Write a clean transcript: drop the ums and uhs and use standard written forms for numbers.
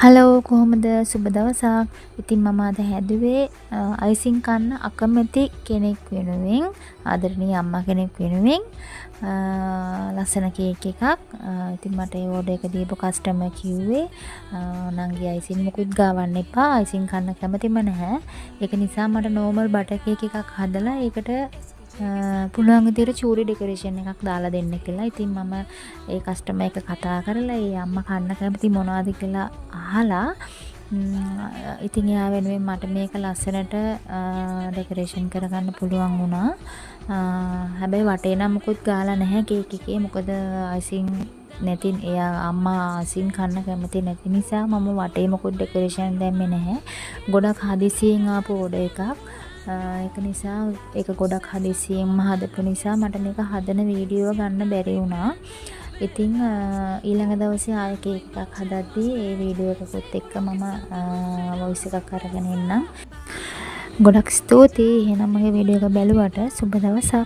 Hello කොහොමද සුබ දවසක්. ඉතින් මම අද හැදුවේ අයිසින් කන්න අකමැති කෙනෙක් වෙනුවෙන් ආදරණීය අම්මා කෙනෙක් වෙනුවෙන් ලස්සන කේක් එකක්. ඉතින් මට ඒ ඕඩර් එක දීපු කස්ටමර් කිව්වේ නංගි අයිසින් මුකුත් ගාවන්න එපා. අයිසින් කන්න කැමතිම නැහැ. ඒක නිසා මට නෝමල් බටර් කේක් එකක් හදලා ඒකට පුළුවන් විදිහට චූරි ඩෙකොරේෂන් එකක් දාලා දෙන්න කියලා. ඉතින් මම ඒ කස්ටමර් එක කතා කරලා ඒ අම්මා කන්න කැමති මොනවද කියලා අහලා ඉතින් එයා වෙනුවෙන් මට මේක ලස්සනට ඩෙකොරේෂන් කරගන්න පුළුවන් වුණා. හැබැයි වටේ නම් මුකුත් ගාලා නැහැ කේක් එකේ. මොකද අයිසින් නැති එයා අම්මා අයිසින් කන්න කැමති නැති නිසා මම වටේ මුකුත් ඩෙකොරේෂන් දැම්මේ නැහැ. ගොඩක් හදිසියෙන් ආපු ඕඩර් එකක්. ඒක නිසා ඒක ගොඩක් හදිසියෙන්ම හදපු නිසා මට මේක හදන වීඩියෝ ගන්න බැරි වුණා. ඉතින් ඊළඟ දවසේ ආයෙ කේක් එකක් හදද්දී ඒ වීඩියෝ එකකුත් එක්ක මම වොයිස් එකක් අරගෙන එන්නම්. ගොඩක් ස්තුතියි. එහෙනම් මගේ වීඩියෝ එක බැලුවට සුබ දවසක්.